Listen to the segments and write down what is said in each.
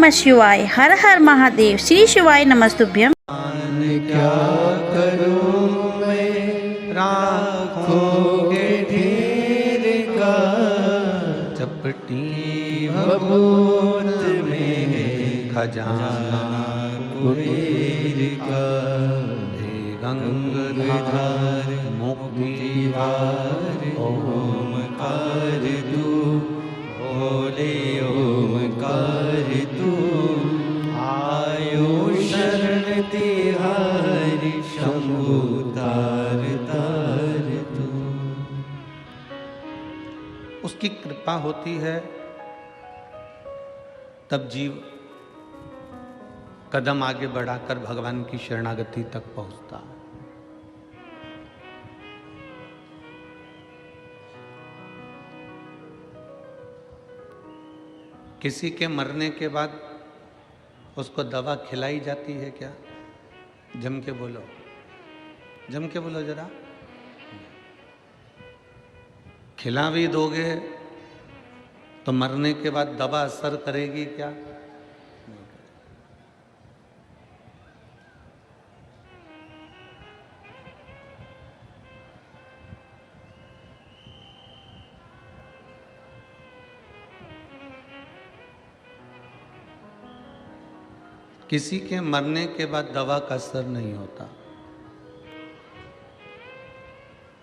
नमः शिवाय। हर हर महादेव। श्री शिवाय नमस्तुभ्यम। क्या करूं मैं राखोगे ढेर का, चपटी भभूत में खजाना कुबेर का। हे गंगाधार मुक्तिधार ओमकार तू, भोले ओमकार तू। आयो शरण तिहारी शंभु तार तार तू। उसकी कृपा होती है तब जीव कदम आगे बढ़ाकर भगवान की शरणागति तक पहुंचता है। किसी के मरने के बाद उसको दवा खिलाई जाती है क्या? जम के बोलो, जम के बोलो जरा। खिला भी दोगे तो मरने के बाद दवा असर करेगी क्या? किसी के मरने के बाद दवा का असर नहीं होता।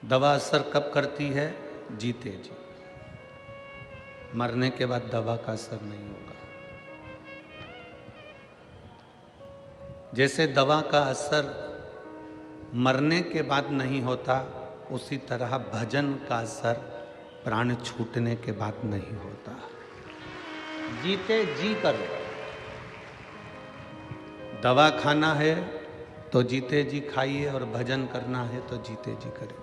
दवा असर कब करती है? जीते जी। मरने के बाद दवा का असर नहीं होगा। जैसे दवा का असर मरने के बाद नहीं होता, उसी तरह भजन का असर प्राण छूटने के बाद नहीं होता। जीते जी करो। दवा खाना है तो जीते जी खाइए, और भजन करना है तो जीते जी करिए।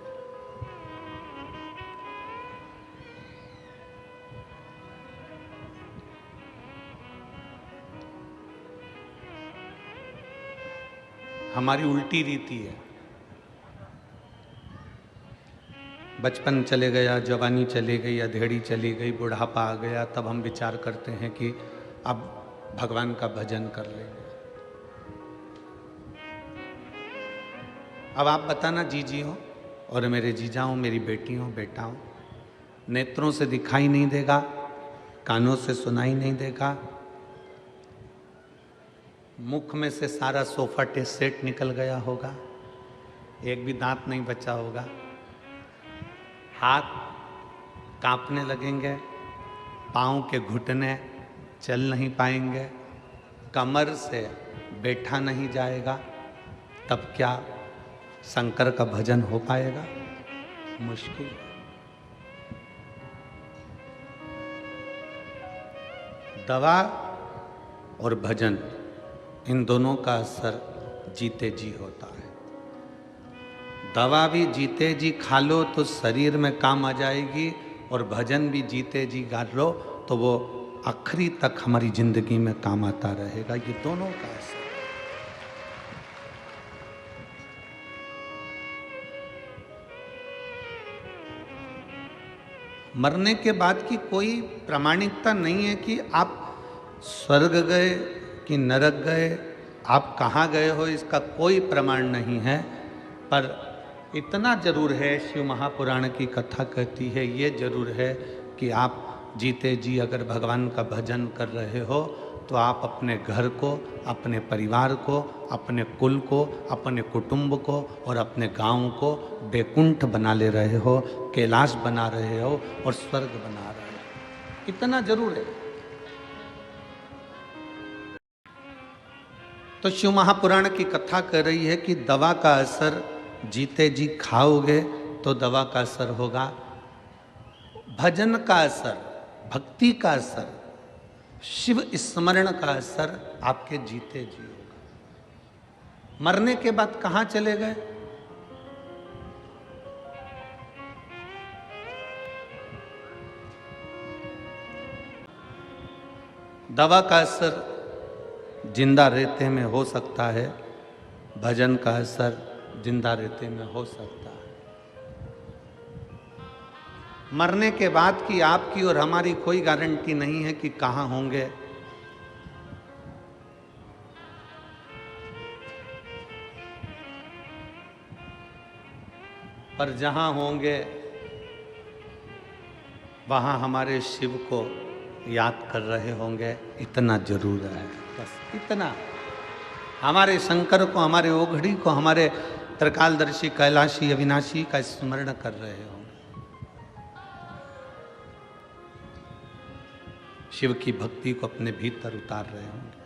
हमारी उल्टी रीति है। बचपन चले गया, जवानी चली गई, अधेड़ी चली गई, बुढ़ापा आ गया, तब हम विचार करते हैं कि अब भगवान का भजन कर लेंगे। अब आप बताना, जीजी हो और मेरे जीजा हो, मेरी बेटी हो, बेटा हो, नेत्रों से दिखाई नहीं देगा, कानों से सुनाई नहीं देगा, मुख में से सारा सोफा सेट निकल गया होगा, एक भी दांत नहीं बचा होगा, हाथ कांपने लगेंगे, पाँव के घुटने चल नहीं पाएंगे, कमर से बैठा नहीं जाएगा, तब क्या शंकर का भजन हो पाएगा? मुश्किल। दवा और भजन, इन दोनों का असर जीते जी होता है। दवा भी जीते जी खा लो तो शरीर में काम आ जाएगी, और भजन भी जीते जी गा लो तो वो आखिरी तक हमारी जिंदगी में काम आता रहेगा। ये दोनों का असर। मरने के बाद की कोई प्रामाणिकता नहीं है कि आप स्वर्ग गए कि नरक गए, आप कहाँ गए हो, इसका कोई प्रमाण नहीं है। पर इतना जरूर है, शिव महापुराण की कथा कहती है, ये जरूर है कि आप जीते जी अगर भगवान का भजन कर रहे हो तो आप अपने घर को, अपने परिवार को, अपने कुल को, अपने कुटुंब को और अपने गांव को बैकुंठ बना ले रहे हो, कैलाश बना रहे हो और स्वर्ग बना रहे हो। इतना जरूर है। तो शिव महापुराण की कथा कह रही है कि दवा का असर जीते जी खाओगे तो दवा का असर होगा, भजन का असर, भक्ति का असर, शिव स्मरण का असर आपके जीते जी होगा। मरने के बाद कहां चले गए? दवा का असर जिंदा रहते में हो सकता है, भजन का असर जिंदा रहते में हो सकता है। मरने के बाद की आपकी और हमारी कोई गारंटी नहीं है कि कहाँ होंगे। पर जहाँ होंगे वहाँ हमारे शिव को याद कर रहे होंगे, इतना जरूर है, बस इतना। हमारे शंकर को, हमारे ओघड़ी को, हमारे त्रिकालदर्शी कैलाशी अविनाशी का स्मरण कर रहे होंगे। शिव की भक्ति को अपने भीतर उतार रहे होंगे।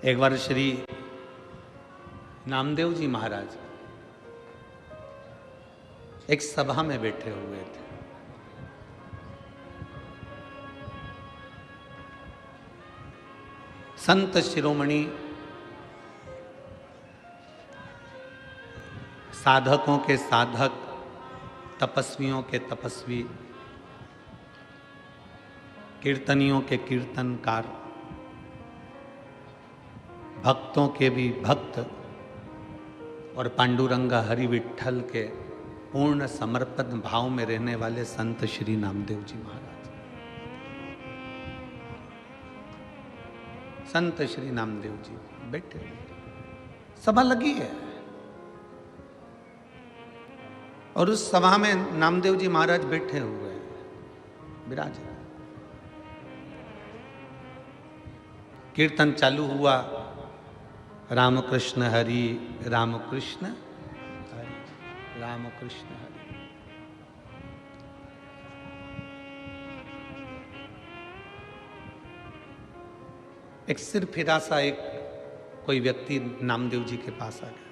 एक बार श्री नामदेव जी महाराज एक सभा में बैठे हुए थे। संत शिरोमणि, साधकों के साधक, तपस्वियों के तपस्वी, कीर्तनियों के कीर्तनकार, भक्तों के भी भक्त और पांडुरंगा हरि विठ्ठल के पूर्ण समर्पण भाव में रहने वाले संत श्री नामदेव जी महाराज। संत श्री नामदेव जी बैठे, सभा लगी है और उस सभा में नामदेव जी महाराज बैठे हुए हैं, विराज। कीर्तन चालू हुआ, रामकृष्ण हरि, रामकृष्ण हरि, रामकृष्ण हरि। एक सिर फिरा सा एक कोई व्यक्ति नामदेव जी के पास आ गया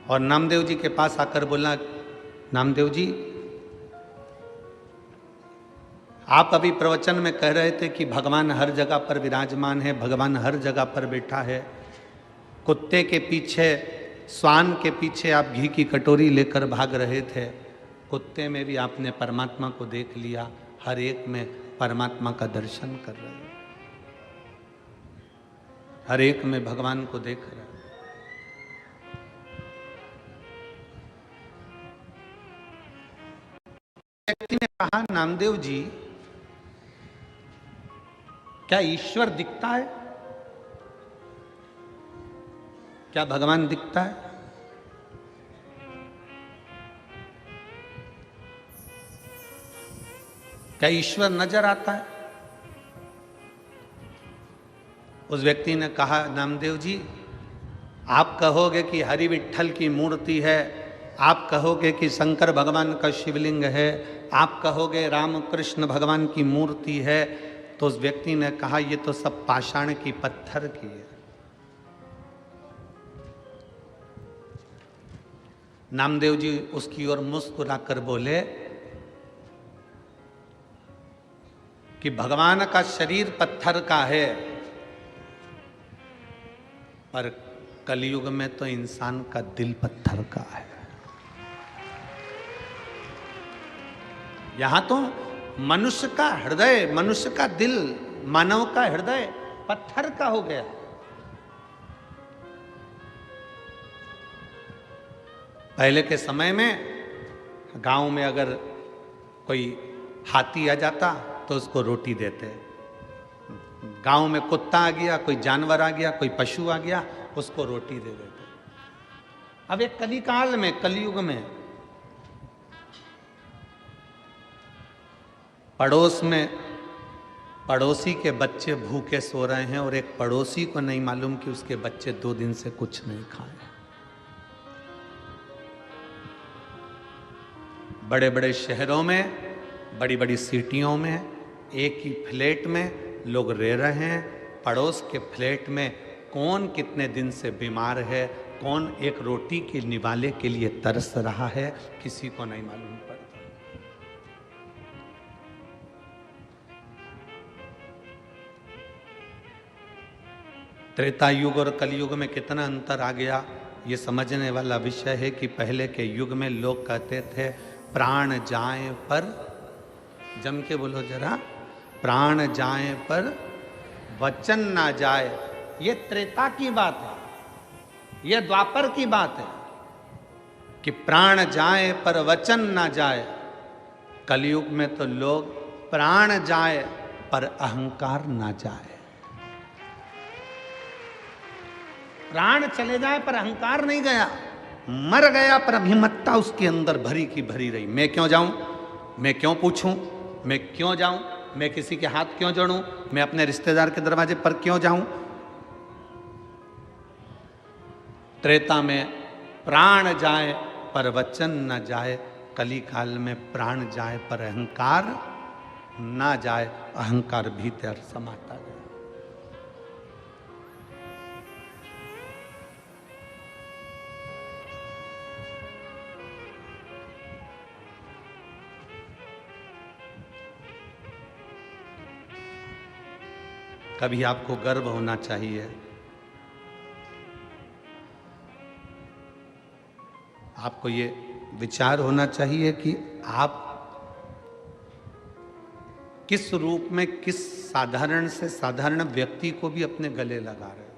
और नामदेव जी के पास आकर बोला, नामदेव जी, आप अभी प्रवचन में कह रहे थे कि भगवान हर जगह पर विराजमान है, भगवान हर जगह पर बैठा है। कुत्ते के पीछे, श्वान के पीछे आप घी की कटोरी लेकर भाग रहे थे, कुत्ते में भी आपने परमात्मा को देख लिया, हर एक में परमात्मा का दर्शन कर रहे हो, हर एक में भगवान को देख रहे हो। व्यक्ति ने कहा, नामदेव जी, क्या ईश्वर दिखता है? क्या भगवान दिखता है? क्या ईश्वर नजर आता है? उस व्यक्ति ने कहा, नामदेव जी, आप कहोगे कि हरि विठ्ठल की मूर्ति है, आप कहोगे कि शंकर भगवान का शिवलिंग है, आप कहोगे रामकृष्ण भगवान की मूर्ति है, तो उस व्यक्ति ने कहा, ये तो सब पाषाण की, पत्थर की है। नामदेव जी उसकी ओर मुस्कुराकर बोले कि भगवान का शरीर पत्थर का है, पर कलयुग में तो इंसान का दिल पत्थर का है। यहां तो मनुष्य का हृदय, मनुष्य का दिल, मानव का हृदय पत्थर का हो गया। पहले के समय में गांव में अगर कोई हाथी आ जाता तो उसको रोटी देते, गांव में कुत्ता आ गया, कोई जानवर आ गया, कोई पशु आ गया, उसको रोटी दे देते। अब एक कलिकाल में, कलयुग में, पड़ोस में पड़ोसी के बच्चे भूखे सो रहे हैं और एक पड़ोसी को नहीं मालूम कि उसके बच्चे 2 दिन से कुछ नहीं खाए। बड़े बड़े शहरों में, बड़ी बड़ी सिटियों में एक ही फ्लैट में लोग रह रहे हैं, पड़ोस के फ्लैट में कौन कितने दिन से बीमार है, कौन एक रोटी के निवाले के लिए तरस रहा है, किसी को नहीं मालूम पड़ता। त्रेता युग और कलयुग में कितना अंतर आ गया, ये समझने वाला विषय है कि पहले के युग में लोग कहते थे, प्राण जाए पर, जम के बोलो जरा, प्राण जाए पर वचन ना जाए। ये त्रेता की बात है, ये द्वापर की बात है कि प्राण जाए पर वचन ना जाए। कलयुग में तो लोग प्राण जाए पर अहंकार ना जाए। प्राण चले जाए पर अहंकार नहीं गया। मर गया पर अभिमतता उसके अंदर भरी की भरी रही। मैं क्यों जाऊं, मैं क्यों पूछूं, मैं क्यों जाऊं, मैं किसी के हाथ क्यों जोड़ूं, मैं अपने रिश्तेदार के दरवाजे पर क्यों जाऊं। त्रेता में प्राण जाए पर वचन न जाए, कली काल में प्राण जाए पर अहंकार ना जाए, अहंकार भीतर समाता गया। कभी आपको गर्व होना चाहिए, आपको ये विचार होना चाहिए कि आप किस रूप में किस साधारण से साधारण व्यक्ति को भी अपने गले लगा रहे हो।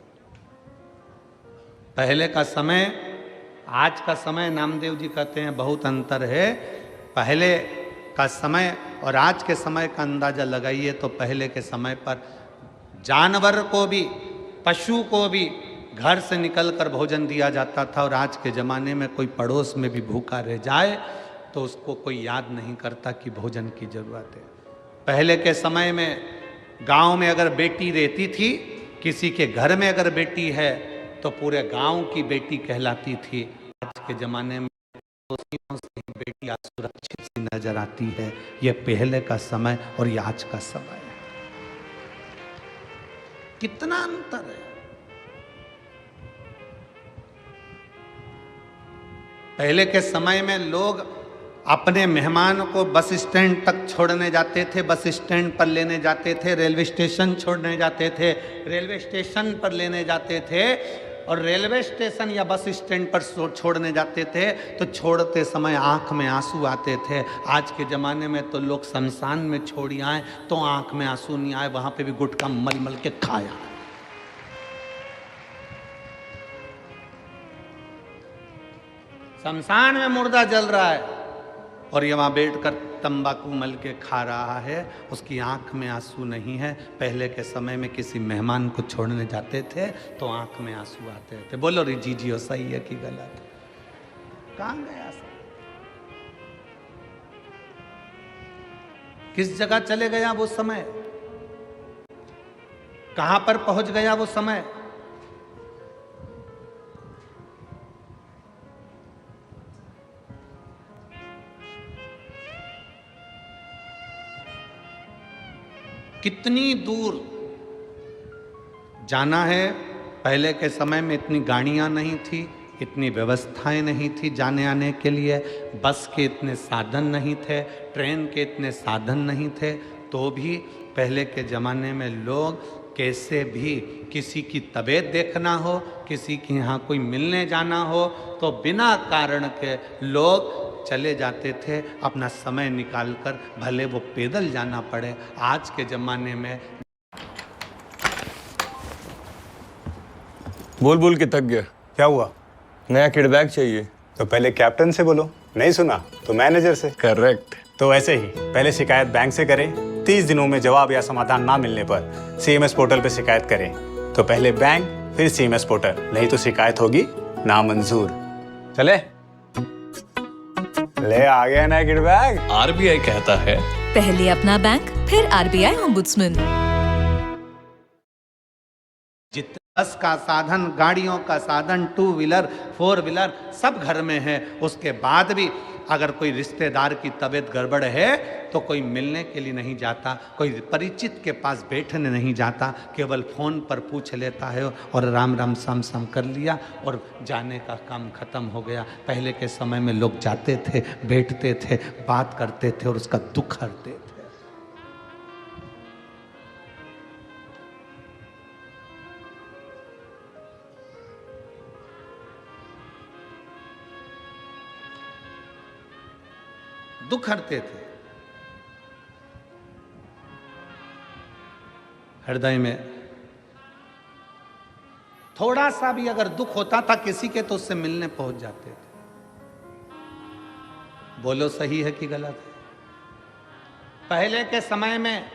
पहले का समय आज का समय, नामदेव जी कहते हैं बहुत अंतर है। पहले का समय और आज के समय का अंदाजा लगाइए तो पहले के समय पर जानवर को भी, पशु को भी घर से निकलकर भोजन दिया जाता था, और आज के ज़माने में कोई पड़ोस में भी भूखा रह जाए तो उसको कोई याद नहीं करता कि भोजन की ज़रूरत है। पहले के समय में गांव में अगर बेटी रहती थी, किसी के घर में अगर बेटी है तो पूरे गांव की बेटी कहलाती थी। आज के ज़माने में से बेटी असुरक्षित सी नजर आती है। ये पहले का समय और ये आज का समय है, कितना अंतर है। पहले के समय में लोग अपने मेहमान को बस स्टैंड तक छोड़ने जाते थे, बस स्टैंड पर लेने जाते थे, रेलवे स्टेशन छोड़ने जाते थे, रेलवे स्टेशन पर लेने जाते थे, और रेलवे स्टेशन या बस स्टैंड पर छोड़ने जाते थे तो छोड़ते समय आंख में आंसू आते थे। आज के ज़माने में तो लोग शमशान में छोड़ी आए तो आंख में आंसू नहीं आए, वहाँ पे भी गुटखा मल मल के खाया। शमशान में मुर्दा जल रहा है और ये वहाँ बैठकर तंबाकू मल के खा रहा है, उसकी आंख में आंसू नहीं है। पहले के समय में किसी मेहमान को छोड़ने जाते थे तो आंख में आंसू आते थे। बोलो रे जीजियो, सही है कि गलत? कहाँ गया सब? किस जगह चले गया वो समय? कहां पर पहुंच गया वो समय? कितनी दूर जाना है। पहले के समय में इतनी गाड़ियां नहीं थी, इतनी व्यवस्थाएं नहीं थी जाने आने के लिए, बस के इतने साधन नहीं थे, ट्रेन के इतने साधन नहीं थे, तो भी पहले के ज़माने में लोग कैसे भी किसी की तबीयत देखना हो, किसी के यहाँ कोई मिलने जाना हो तो बिना कारण के लोग चले जाते थे, अपना समय निकालकर, भले वो पैदल जाना पड़े। आज के ज़माने में बोल बोल के थक गया। क्या हुआ? नया किड बैग चाहिए। तो पहले कैप्टन से बोलो, नहीं सुना तो मैनेजर से। करेक्ट। तो ऐसे ही पहले शिकायत बैंक से करें, 30 दिनों में जवाब या समाधान ना मिलने पर सीएमएस पोर्टल पे शिकायत करें। तो पहले बैंक फिर सीएमएस पोर्टल, नहीं तो शिकायत होगी नामंजूर। चले ले आ गया नया किड बैग। आरबीआई कहता है पहले अपना बैंक फिर आरबीआई ओम्बुड्समैन। बस का साधन, गाड़ियों का साधन, 2 व्हीलर 4 व्हीलर सब घर में है, उसके बाद भी अगर कोई रिश्तेदार की तबीयत गड़बड़ है तो कोई मिलने के लिए नहीं जाता, कोई परिचित के पास बैठने नहीं जाता, केवल फ़ोन पर पूछ लेता है और राम राम साम साम कर लिया और जाने का काम खत्म हो गया। पहले के समय में लोग जाते थे, बैठते थे, बात करते थे और उसका दुख हरते थे। दुख हरते थे। हृदय में थोड़ा सा भी अगर दुख होता था किसी के तो उससे मिलने पहुंच जाते थे। बोलो सही है कि गलत है? पहले के समय में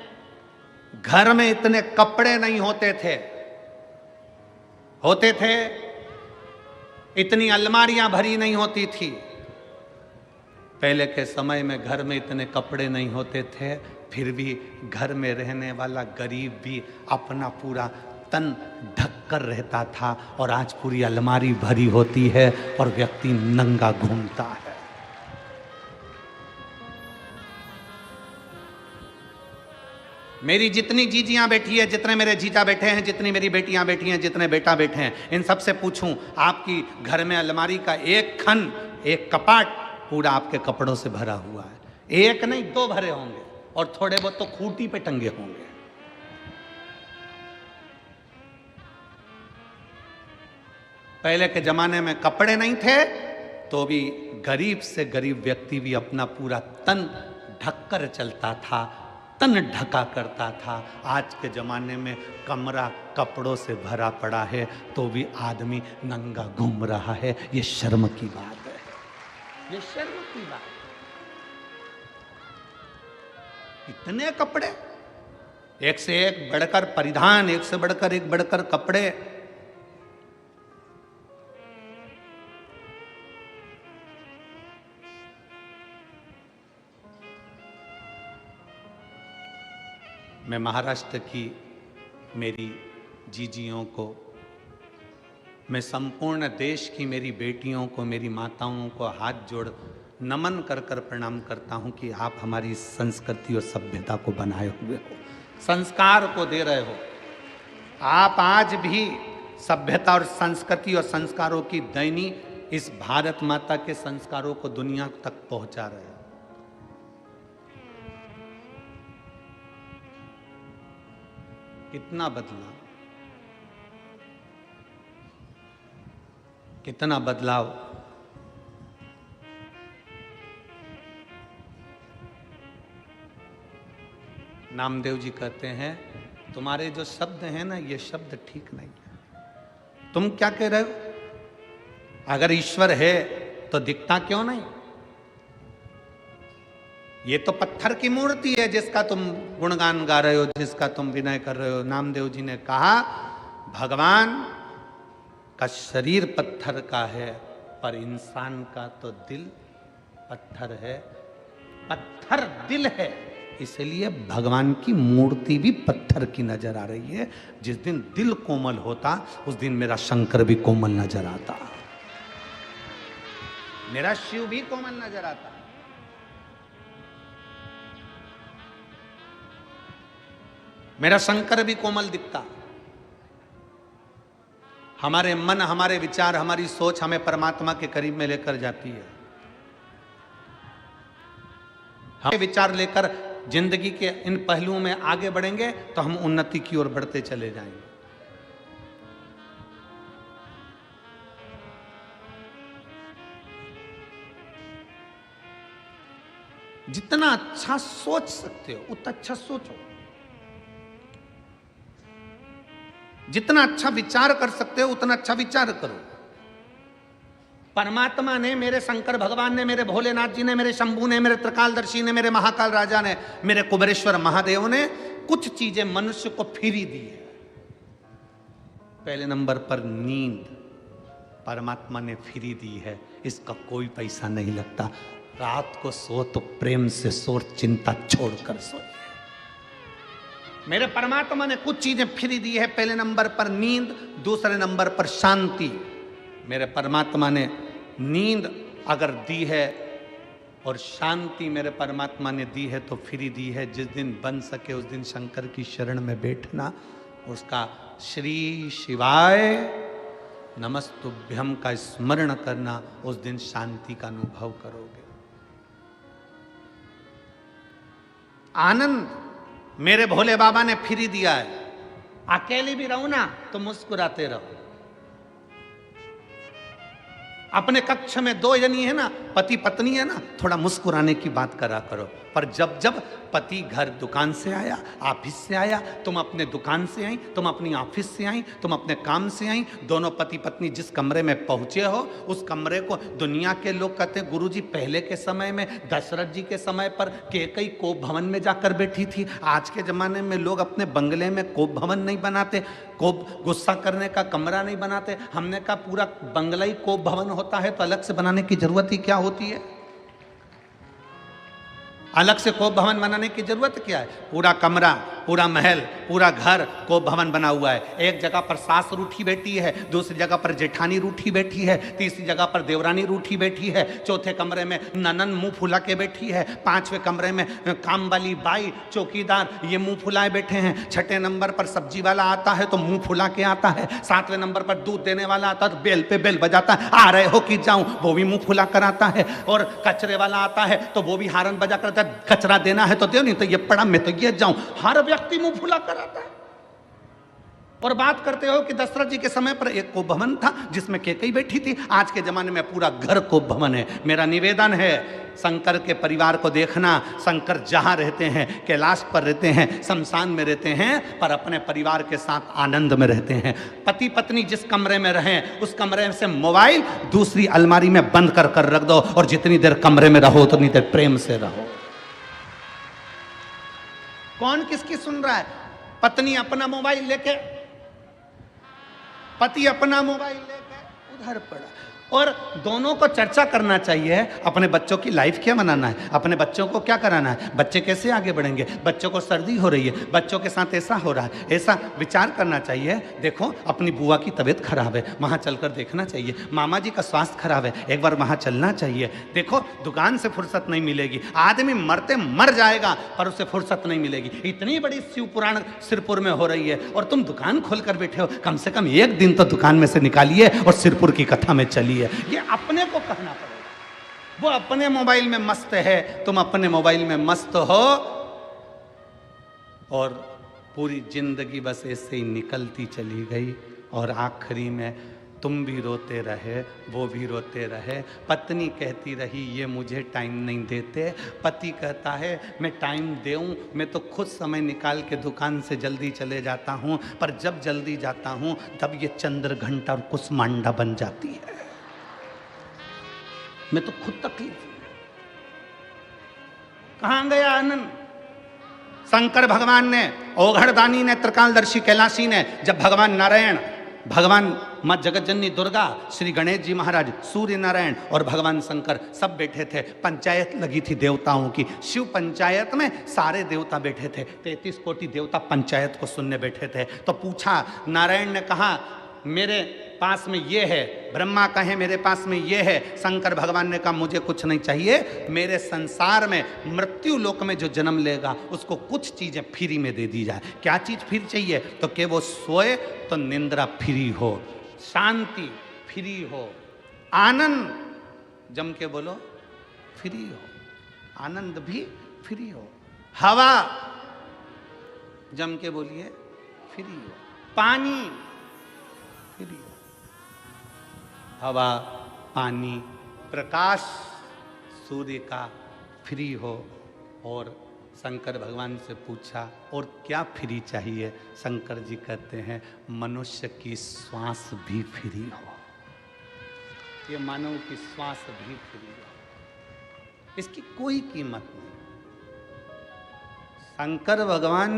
घर में इतने कपड़े नहीं होते थे, होते थे इतनी अलमारियां भरी नहीं होती थी। पहले के समय में घर में इतने कपड़े नहीं होते थे, फिर भी घर में रहने वाला गरीब भी अपना पूरा तन ढक कर रहता था, और आज पूरी अलमारी भरी होती है और व्यक्ति नंगा घूमता है। मेरी जितनी जीजियां बैठी है, जितने मेरे जीजा बैठे हैं, जितनी मेरी बेटियां बैठी हैं, जितने बेटा बैठे हैं, इन सबसे पूछूं, आपकी घर में अलमारी का एक खन, एक कपाट पूरा आपके कपड़ों से भरा हुआ है? एक नहीं, 2 भरे होंगे, और थोड़े बहुत तो खूंटी पे टंगे होंगे। पहले के जमाने में कपड़े नहीं थे, तो भी गरीब से गरीब व्यक्ति भी अपना पूरा तन ढककर चलता था, तन ढका करता था। आज के जमाने में कमरा कपड़ों से भरा पड़ा है, तो भी आदमी नंगा घूम रहा है। ये शर्म की बात है, ये शर्म की बात। इतने कपड़े, एक से एक बढ़कर परिधान, एक से बढ़कर एक बढ़कर कपड़े। मैं महाराष्ट्र की मेरी जीजियों को, मैं संपूर्ण देश की मेरी बेटियों को, मेरी माताओं को हाथ जोड़ नमन कर कर प्रणाम करता हूं कि आप हमारी संस्कृति और सभ्यता को बनाए हुए हो, संस्कार को दे रहे हो। आप आज भी सभ्यता और संस्कृति और संस्कारों की दैनी इस भारत माता के संस्कारों को दुनिया तक पहुंचा रहे हो। कितना बदलाव, कितना बदलाव। नामदेव जी कहते हैं, तुम्हारे जो शब्द हैं ना, ये शब्द ठीक नहीं है। तुम क्या कह रहे हो? अगर ईश्वर है तो दिखता क्यों नहीं? ये तो पत्थर की मूर्ति है जिसका तुम गुणगान गा रहे हो, जिसका तुम विनय कर रहे हो। नामदेव जी ने कहा, भगवान का शरीर पत्थर का है, पर इंसान का तो दिल पत्थर है। पत्थर दिल है, इसलिए भगवान की मूर्ति भी पत्थर की नजर आ रही है। जिस दिन दिल कोमल होता, उस दिन मेरा शंकर भी कोमल नजर आता, मेरा शिव भी कोमल नजर आता। मेरा शंकर भी कोमल दिखता। हमारे मन, हमारे विचार, हमारी सोच हमें परमात्मा के करीब में लेकर जाती है। हम विचार लेकर जिंदगी के इन पहलुओं में आगे बढ़ेंगे तो हम उन्नति की ओर बढ़ते चले जाएंगे। जितना अच्छा सोच सकते हो उतना अच्छा सोचो, जितना अच्छा विचार कर सकते हो उतना अच्छा विचार करो। परमात्मा ने, मेरे शंकर भगवान ने, मेरे भोलेनाथ जी ने, मेरे शंभू ने, मेरे त्रिकालदर्शी ने, मेरे महाकाल राजा ने, मेरे कुबेरेश्वर महादेव ने कुछ चीजें मनुष्य को फ्री दी है। पहले नंबर पर नींद परमात्मा ने फ्री दी है, इसका कोई पैसा नहीं लगता। रात को सो तो प्रेम से सो, चिंता छोड़कर सो। मेरे परमात्मा ने कुछ चीजें फ्री दी है। पहले नंबर पर नींद, दूसरे नंबर पर शांति। मेरे परमात्मा ने नींद अगर दी है और शांति मेरे परमात्मा ने दी है तो फ्री दी है। जिस दिन बन सके उस दिन शंकर की शरण में बैठना, उसका श्री शिवाय नमस्तुभ्यम का स्मरण करना, उस दिन शांति का अनुभव करोगे। आनंद मेरे भोले बाबा ने फ्री दिया है। अकेले भी रहो ना तो मुस्कुराते रहो। अपने कक्ष में 2 जनी है ना पति पत्नी है ना, थोड़ा मुस्कुराने की बात करा करो। पर जब जब पति घर दुकान से आया, ऑफिस से आया, तुम अपने दुकान से आई, तुम अपनी ऑफिस से आई, तुम अपने काम से आई, दोनों पति पत्नी जिस कमरे में पहुंचे हो उस कमरे को दुनिया के लोग कहते हैं गुरुजी पहले के समय में दशरथ जी के समय पर कैकेयी कोप भवन में जाकर बैठी थी। आज के जमाने में लोग अपने बंगले में कोप भवन नहीं बनाते, कोप गुस्सा करने का कमरा नहीं बनाते। हमने कहा पूरा बंगला ही कोप भवन होता है तो अलग से बनाने की जरूरत ही क्या होती है? अलग से कोप भवन बनाने की जरूरत क्या है? पूरा कमरा, पूरा महल, पूरा घर कोप भवन बना हुआ है। एक जगह पर सास रूठी बैठी है, दूसरी जगह पर जेठानी रूठी बैठी है, तीसरी जगह पर देवरानी रूठी बैठी है, चौथे कमरे में ननन मुंह फुला के बैठी है, पांचवें कमरे में काम वाली बाई चौकीदार ये मुंह फुलाए बैठे हैं, छठे नंबर पर सब्जी वाला आता है तो मुंह फुला के आता है, सातवें नंबर पर दूध देने वाला आता है तो बेल पे बेल बजाता है, आ रहे हो कि जाऊं, वो भी मुंह फुला कर आता है, और कचरे वाला आता है तो वो भी हारन बजा कर कचरा देना है तो दे, नहीं तो ये पड़ा मैं तो ये जाऊं। हर व्यक्ति मुंह फुला कर आता है। और बात करते हो कि दशरथ जी के समय पर एक कोप भवन था जिसमें कैकेयी बैठी थी। आज के जमाने में पूरा घर कोप भवन है। मेरा निवेदन है शंकर के परिवार को देखना। शंकर जहां रहते हैं, कैलाश पर रहते हैं, शमशान में रहते हैं, पर अपने परिवार के साथ आनंद में रहते हैं। पति पत्नी जिस कमरे में रहें उस कमरे से मोबाइल दूसरी अलमारी में बंद कर रख दो, और जितनी देर कमरे में रहो उतनी देर प्रेम से रहो। कौन किसकी सुन रहा है? पत्नी अपना मोबाइल लेके, पति अपना मोबाइल लेके उधर पड़ा, और दोनों को चर्चा करना चाहिए अपने बच्चों की लाइफ क्या बनाना है, अपने बच्चों को क्या कराना है, बच्चे कैसे आगे बढ़ेंगे, बच्चों को सर्दी हो रही है, बच्चों के साथ ऐसा हो रहा है, ऐसा विचार करना चाहिए। देखो अपनी बुआ की तबीयत खराब है, वहाँ चलकर देखना चाहिए। मामा जी का स्वास्थ्य खराब है, एक बार वहाँ चलना चाहिए। देखो दुकान से फुर्सत नहीं मिलेगी, आदमी मरते मर जाएगा पर उसे फुर्सत नहीं मिलेगी। इतनी बड़ी शिव पुराण सिरपुर में हो रही है और तुम दुकान खोल कर बैठे हो। कम से कम एक दिन तो दुकान में से निकालिए और सिरपुर की कथा में चलिए। ये अपने को कहना पड़ेगा। वो अपने मोबाइल में मस्त है, तुम अपने मोबाइल में मस्त हो, और पूरी जिंदगी बस ऐसे ही निकलती चली गई, और आखिरी में तुम भी रोते रहे, वो भी रोते रहे। पत्नी कहती रही ये मुझे टाइम नहीं देते, पति कहता है मैं टाइम दूं, मैं तो खुद समय निकाल के दुकान से जल्दी चले जाता हूं, पर जब जल्दी जाता हूं तब ये चंद्र घंटा और कुसमांडा बन जाती है। मैं तो खुद तकलीफ। कहां गया आनंद? शंकर भगवान ने, ओघड़दानी ने, त्रिकालदर्शी कैलाशी ने, जब भगवान नारायण, भगवान माँ जगतजननी दुर्गा, श्री गणेश जी महाराज, सूर्य नारायण और भगवान शंकर सब बैठे थे। पंचायत लगी थी देवताओं की। शिव पंचायत में सारे देवता बैठे थे, 33 कोटि देवता पंचायत को सुनने बैठे थे। तो पूछा, नारायण ने कहा मेरे पास में ये है, ब्रह्मा कहे मेरे पास में ये है, शंकर भगवान ने कहा मुझे कुछ नहीं चाहिए, मेरे संसार में मृत्यु लोक में जो जन्म लेगा उसको कुछ चीजें फ्री में दे दी जाए। क्या चीज फ्री चाहिए? तो कि वो सोए तो निंद्रा फ्री हो, शांति फ्री हो, आनंद जम के बोलो फ्री हो, आनंद भी फ्री हो, हवा जम के बोलिए फ्री हो, पानी फ्री हो, हवा, पानी, प्रकाश सूर्य का फ्री हो। और शंकर भगवान से पूछा और क्या फ्री चाहिए? शंकर जी कहते हैं मनुष्य की श्वास भी फ्री हो, ये मानव की श्वास भी फ्री हो, इसकी कोई कीमत नहीं। शंकर भगवान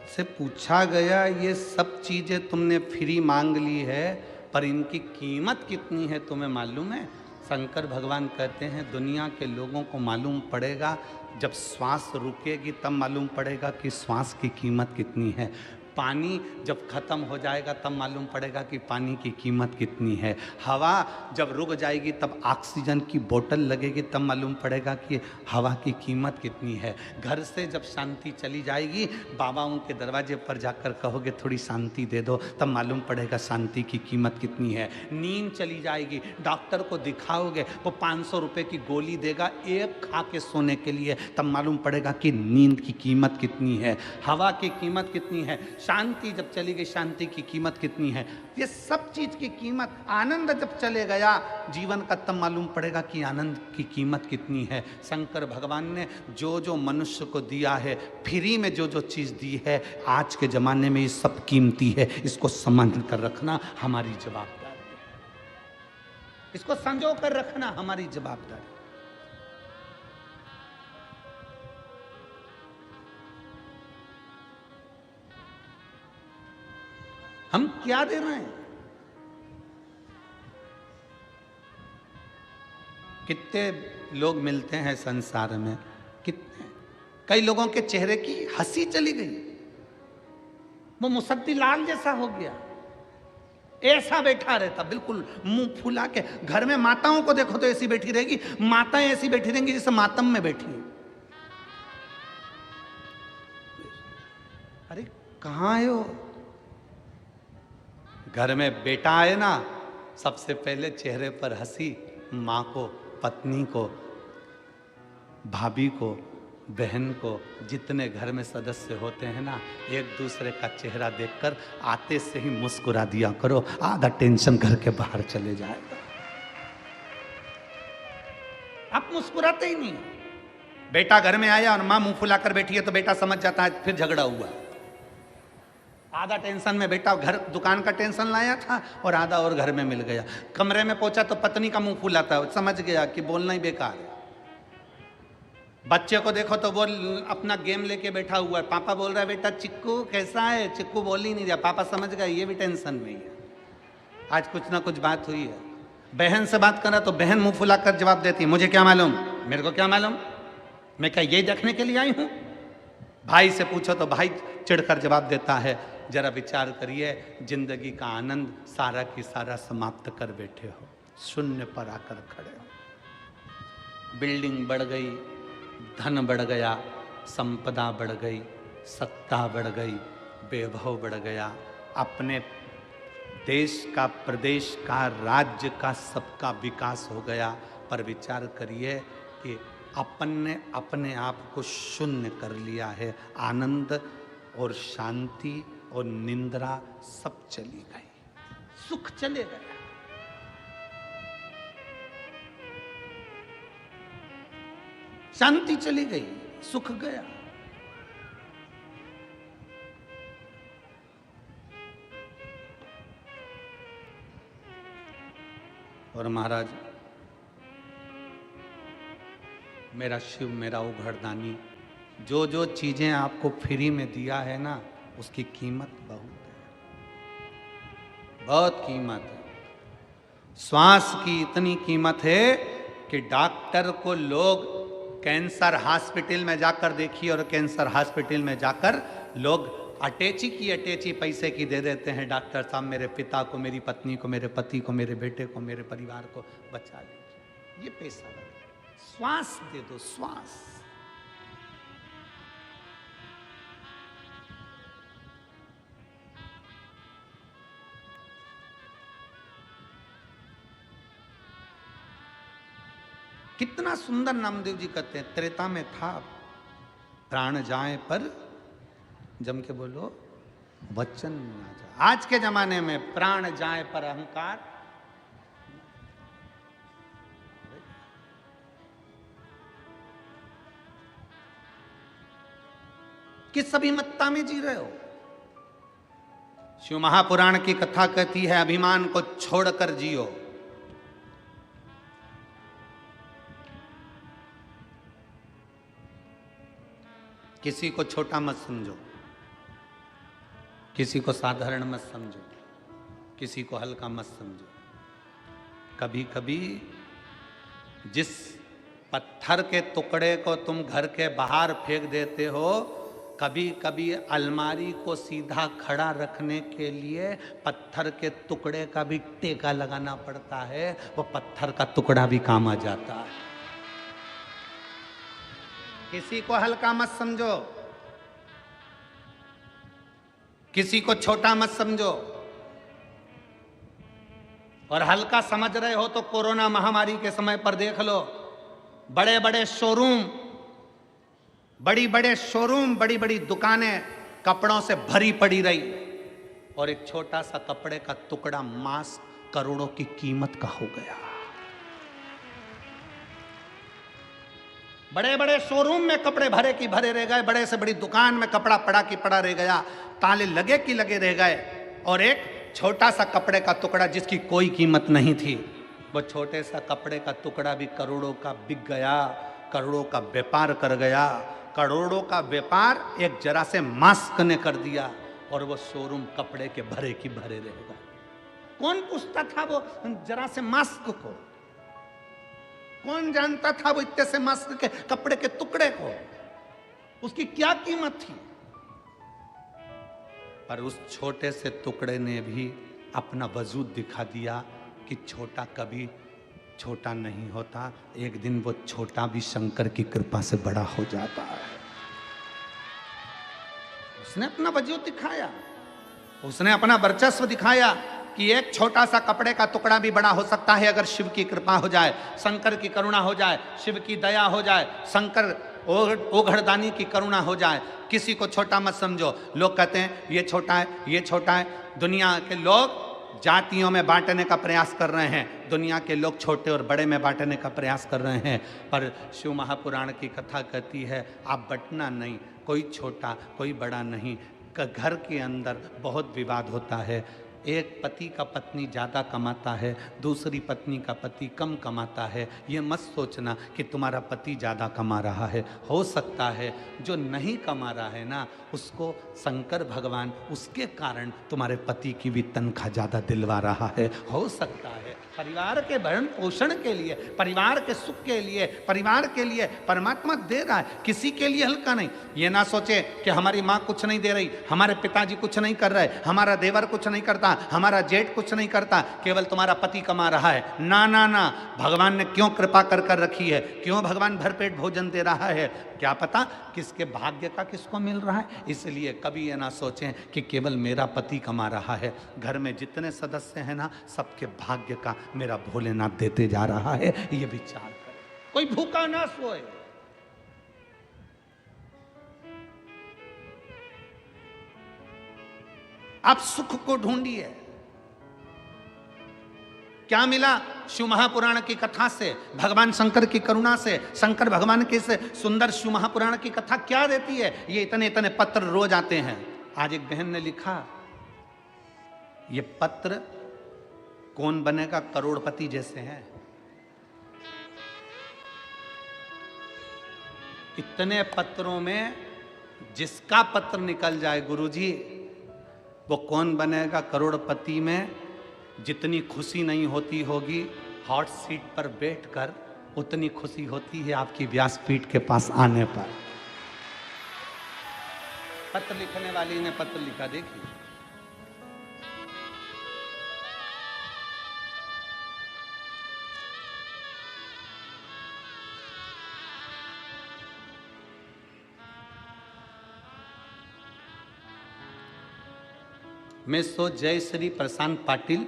से पूछा गया ये सब चीजें तुमने फ्री मांग ली है, पर इनकी कीमत कितनी है तुम्हें मालूम है? शंकर भगवान कहते हैं दुनिया के लोगों को मालूम पड़ेगा जब श्वास रुकेगी, तब मालूम पड़ेगा कि श्वास की कीमत कितनी है। पानी जब खत्म हो जाएगा तब मालूम पड़ेगा कि पानी की कीमत कितनी है। हवा जब रुक जाएगी तब ऑक्सीजन की बोतल लगेगी, तब मालूम पड़ेगा कि हवा की कीमत कितनी है। घर से जब शांति चली जाएगी, बाबाओं के दरवाजे पर जाकर कहोगे थोड़ी शांति दे दो, तब मालूम पड़ेगा शांति की कीमत कितनी है। नींद चली जाएगी, डॉक्टर को दिखाओगे, वो 500 रुपये की गोली देगा एक खा के सोने के लिए, तब मालूम पड़ेगा कि नींद की कीमत कितनी है, हवा की कीमत कितनी है। शांति जब चली गई, शांति की कीमत कितनी है। ये सब चीज की कीमत, आनंद जब चले गया जीवन का, तब मालूम पड़ेगा कि आनंद की कीमत कितनी है। शंकर भगवान ने जो जो मनुष्य को दिया है, फ्री में जो जो चीज दी है, आज के जमाने में ये सब कीमती है। इसको संभाल कर रखना हमारी जवाबदारी है, इसको संजो कर रखना हमारी जवाबदारी। हम क्या दे रहे हैं? कितने लोग मिलते हैं संसार में, कितने, कई लोगों के चेहरे की हंसी चली गई, वो मुसद्दी लाल जैसा हो गया, ऐसा बैठा रहता बिल्कुल मुंह फुला के। घर में माताओं को देखो तो ऐसी बैठी रहेगी, माताएं ऐसी बैठी रहेंगी जैसे मातम में बैठी है। अरे कहां है वो? घर में बेटा आए ना, सबसे पहले चेहरे पर हंसी, माँ को, पत्नी को, भाभी को, बहन को, जितने घर में सदस्य होते हैं ना, एक दूसरे का चेहरा देखकर आते से ही मुस्कुरा दिया करो, आधा टेंशन घर के बाहर चले जाएगा। आप मुस्कुराते ही नहीं। बेटा घर में आया और माँ मुंह फुलाकर बैठी है तो बेटा समझ जाता है फिर झगड़ा हुआ। आधा टेंशन में बेटा घर दुकान का टेंशन लाया था और आधा और घर में मिल गया। कमरे में पहुंचा तो पत्नी का मुंह फुलाता है, समझ गया कि बोलना ही बेकार है। बच्चे को देखो तो वो अपना गेम लेके बैठा हुआ है, पापा बोल रहा है बेटा चिक्कू कैसा है, चिक्कू बोल ही नहीं रहा, पापा समझ गया ये भी टेंशन में ही है, आज कुछ ना कुछ बात हुई है। बहन से बात करा तो बहन मुंह फुलाकर जवाब देती, मुझे क्या मालूम, मेरे को क्या मालूम, मैं क्या ये देखने के लिए आई हूं। भाई से पूछो तो भाई चिढ़कर जवाब देता है। जरा विचार करिए, जिंदगी का आनंद सारा की सारा समाप्त कर बैठे हो, शून्य पर आकर खड़े हो। बिल्डिंग बढ़ गई, धन बढ़ गया, संपदा बढ़ गई, सत्ता बढ़ गई, वैभव बढ़ गया, अपने देश का, प्रदेश का, राज्य का, सबका विकास हो गया। पर विचार करिए कि अपन ने अपने आप को शून्य कर लिया है। आनंद और शांति और निंद्रा सब चली गई, सुख चले गया। शांति चली गई, सुख गया। और महाराज, मेरा शिव, मेरा उघड़दानी, जो जो चीजें आपको फ्री में दिया है ना, उसकी कीमत बहुत है, बहुत कीमत है। श्वास की इतनी कीमत है कि डॉक्टर को लोग कैंसर हॉस्पिटल में जाकर देखिए, और कैंसर हॉस्पिटल में जाकर लोग अटैची की अटैची पैसे की दे देते हैं। डॉक्टर साहब मेरे पिता को, मेरी पत्नी को, मेरे पति को, मेरे बेटे को, मेरे परिवार को बचा लीजिए, ये पैसा लगे। श्वास दे दो, श्वास। कितना सुंदर नामदेव जी कहते हैं, त्रेता में था प्राण जाए पर, जम के बोलो वचन ना जाए। आज के जमाने में प्राण जाए पर अहंकार, किस अभिमत्ता में जी रहे हो? शिव महापुराण की कथा कहती है, अभिमान को छोड़कर जियो। किसी को छोटा मत समझो, किसी को साधारण मत समझो, किसी को हल्का मत समझो। कभी कभी जिस पत्थर के टुकड़े को तुम घर के बाहर फेंक देते हो, कभी कभी अलमारी को सीधा खड़ा रखने के लिए पत्थर के टुकड़े का भी टेका लगाना पड़ता है, वो पत्थर का टुकड़ा भी काम आ जाता है। किसी को हल्का मत समझो, किसी को छोटा मत समझो। और हल्का समझ रहे हो तो कोरोना महामारी के समय पर देख लो, बड़े बड़े शोरूम, बड़ी बड़ी दुकानें कपड़ों से भरी पड़ी रही और एक छोटा सा कपड़े का टुकड़ा मांस करोड़ों की कीमत का हो गया। बड़े बड़े शोरूम में कपड़े भरे की भरे रह गए, बड़े से बड़ी दुकान में कपड़ा पड़ा की पड़ा रह गया, ताले लगे की लगे रह गए, और एक छोटा सा कपड़े का टुकड़ा जिसकी कोई कीमत नहीं थी, वो छोटे सा कपड़े का टुकड़ा भी करोड़ों का बिक गया, करोड़ों का व्यापार कर गया। करोड़ों का व्यापार एक जरा से मास्क ने कर दिया और वो शोरूम कपड़े के भरे की भरे रह गए। कौन पूछता था वो जरा से मास्क को? कौन जानता था वो इतने से मास्क के कपड़े के टुकड़े को? उसकी क्या कीमत थी? पर उस छोटे से टुकड़े ने भी अपना वजूद दिखा दिया कि छोटा कभी छोटा नहीं होता, एक दिन वो छोटा भी शंकर की कृपा से बड़ा हो जाता है। उसने अपना वजूद दिखाया, उसने अपना वर्चस्व दिखाया कि एक छोटा सा कपड़े का टुकड़ा भी बड़ा हो सकता है अगर शिव की कृपा हो जाए, शंकर की करुणा हो जाए, शिव की दया हो जाए, शंकर ओघड़दानी की करुणा हो जाए। किसी को छोटा मत समझो। लोग कहते हैं ये छोटा है, ये छोटा है। दुनिया के लोग जातियों में बांटने का प्रयास कर रहे हैं, दुनिया के लोग छोटे और बड़े में बांटने का प्रयास कर रहे हैं, पर शिव महापुराण की कथा कहती है आप बंटना नहीं, कोई छोटा कोई बड़ा नहीं। घर के अंदर बहुत विवाद होता है, एक पति का पत्नी ज़्यादा कमाता है, दूसरी पत्नी का पति कम कमाता है। ये मत सोचना कि तुम्हारा पति ज़्यादा कमा रहा है, हो सकता है जो नहीं कमा रहा है ना उसको शंकर भगवान उसके कारण तुम्हारे पति की भी तनख्वाह ज़्यादा दिलवा रहा है, हो सकता है। परिवार के भरण पोषण के लिए, परिवार के सुख के लिए, परिवार के लिए परमात्मा दे रहा है, किसी के लिए हल्का नहीं। ये ना सोचे कि हमारी माँ कुछ नहीं दे रही, हमारे पिताजी कुछ नहीं कर रहे, हमारा देवर कुछ नहीं करता, हमारा जेठ कुछ नहीं करता, केवल तुम्हारा पति कमा रहा है। ना ना ना, भगवान ने क्यों कृपा कर कर रखी है, क्यों भगवान भरपेट भोजन दे रहा है, क्या पता किसके भाग्य का किसको मिल रहा है। इसलिए कभी ये ना सोचें कि केवल मेरा पति कमा रहा है, घर में जितने सदस्य हैं ना सबके भाग्य का मेरा भोलेनाथ देते जा रहा है, ये विचार करें। कोई भूखा ना सोए। आप सुख को ढूंढिए। क्या मिला शिव महापुराण की कथा से, भगवान शंकर की करुणा से, शंकर भगवान के से सुंदर शिव महापुराण की कथा क्या देती है? ये इतने इतने पत्र रोज आते हैं। आज एक बहन ने लिखा, ये पत्र कौन बनेगा करोड़पति जैसे हैं। इतने पत्रों में जिसका पत्र निकल जाए गुरुजी, वो कौन बनेगा करोड़पति में जितनी खुशी नहीं होती होगी हॉट सीट पर बैठकर, उतनी खुशी होती है आपकी व्यासपीठ के पास आने पर। पत्र लिखने वाली ने पत्र लिखा, देखिए। मैं सो जय श्री प्रशांत पाटिल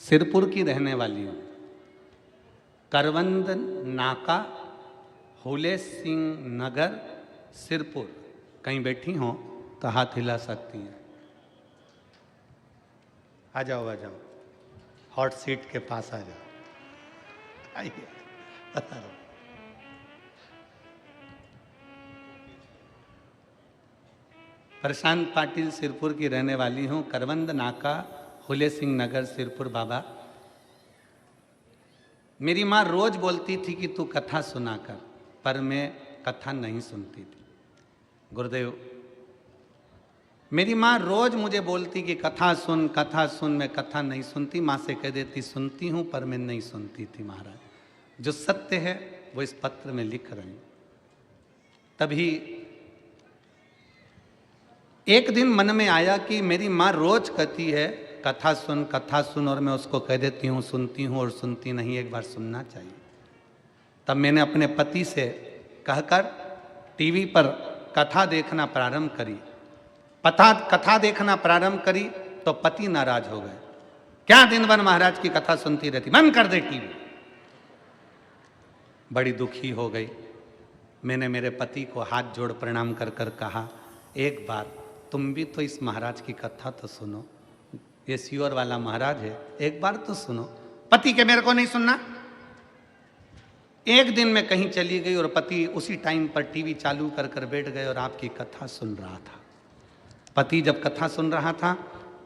सिरपुर की रहने वाली हूँ। करवंद नाका, हुले सिंह नगर, सिरपुर। कहीं बैठी हो तो हाथ हिला सकती हैं। आ जाओ आ जाओ, हॉट सीट के पास आ जाओ, आइए बता रहा हूँ। प्रशांत पाटिल सिरपुर की रहने वाली हूँ। करवंद नाका, हुले सिंह नगर, सिरपुर। बाबा, मेरी माँ रोज बोलती थी कि तू कथा सुना कर, पर मैं कथा नहीं सुनती थी। गुरुदेव, मेरी माँ रोज मुझे बोलती कि कथा सुन कथा सुन, मैं कथा नहीं सुनती। माँ से कह देती सुनती हूँ, पर मैं नहीं सुनती थी। महाराज, जो सत्य है वो इस पत्र में लिख रहे हैं। तभी एक दिन मन में आया कि मेरी माँ रोज कहती है कथा सुन, और मैं उसको कह देती हूँ सुनती हूँ और सुनती नहीं, एक बार सुनना चाहिए। तब मैंने अपने पति से कहकर टीवी पर कथा देखना प्रारंभ करी। कथा देखना प्रारंभ करी तो पति नाराज हो गए। क्या दिन भर महाराज की कथा सुनती रहती, बंद कर दे टीवी। बड़ी दुखी हो गई। मैंने मेरे पति को हाथ जोड़ प्रणाम कर कर कहा, एक बार तुम भी तो इस महाराज की कथा तो सुनो, ये सियोर वाला महाराज है, एक बार तो सुनो। पति के मेरे को नहीं सुनना। एक दिन मैं कहीं चली गई और पति उसी टाइम पर टीवी चालू कर कर बैठ गए और आपकी कथा सुन रहा था। पति जब कथा सुन रहा था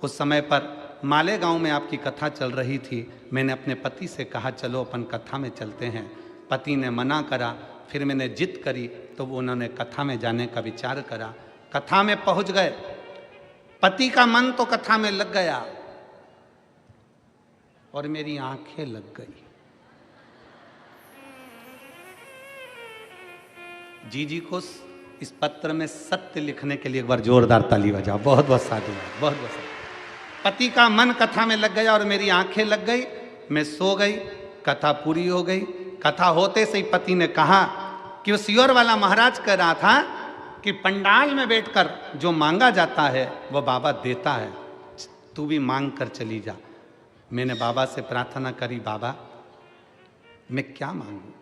उस समय पर मालेगांव में आपकी कथा चल रही थी। मैंने अपने पति से कहा चलो अपन कथा में चलते हैं। पति ने मना करा, फिर मैंने जिद करी तो उन्होंने कथा में जाने का विचार करा। कथा में पहुंच गए, पति का मन तो कथा में लग गया और मेरी आंखें लग गई। जी को इस पत्र में सत्य लिखने के लिए एक बार जोरदार ताली बजाओ। बहुत बहुत साधुवाद, बहुत बहुत साधुवाद। पति का मन कथा में लग गया और मेरी आंखें लग गई। मैं सो गई, कथा पूरी हो गई। कथा होते से ही पति ने कहा कि वो सियोर वाला महाराज कह रहा था कि पंडाल में बैठकर जो मांगा जाता है वो बाबा देता है, तू भी मांग कर चली जा। मैंने बाबा से प्रार्थना करी, बाबा मैं क्या मांगू,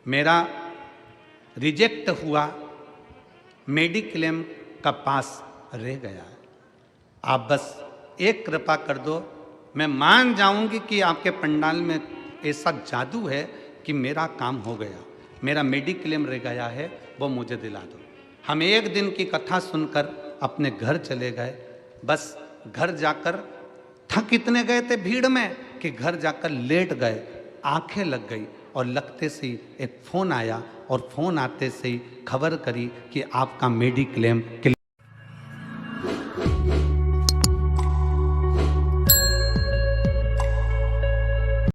मेरा रिजेक्ट हुआ मेडिक्लेम का पास रह गया है, आप बस एक कृपा कर दो, मैं मान जाऊंगी कि आपके पंडाल में ऐसा जादू है कि मेरा काम हो गया, मेरा मेडिक्लेम रह गया है, वो मुझे दिला दो। हम एक दिन की कथा सुनकर अपने घर चले गए। बस घर जाकर थक इतने गए थे भीड़ में कि घर जाकर लेट गए, आंखें लग गई और लगते से ही एक फ़ोन आया और फ़ोन आते से ही खबर करी कि आपका मेडिक्लेम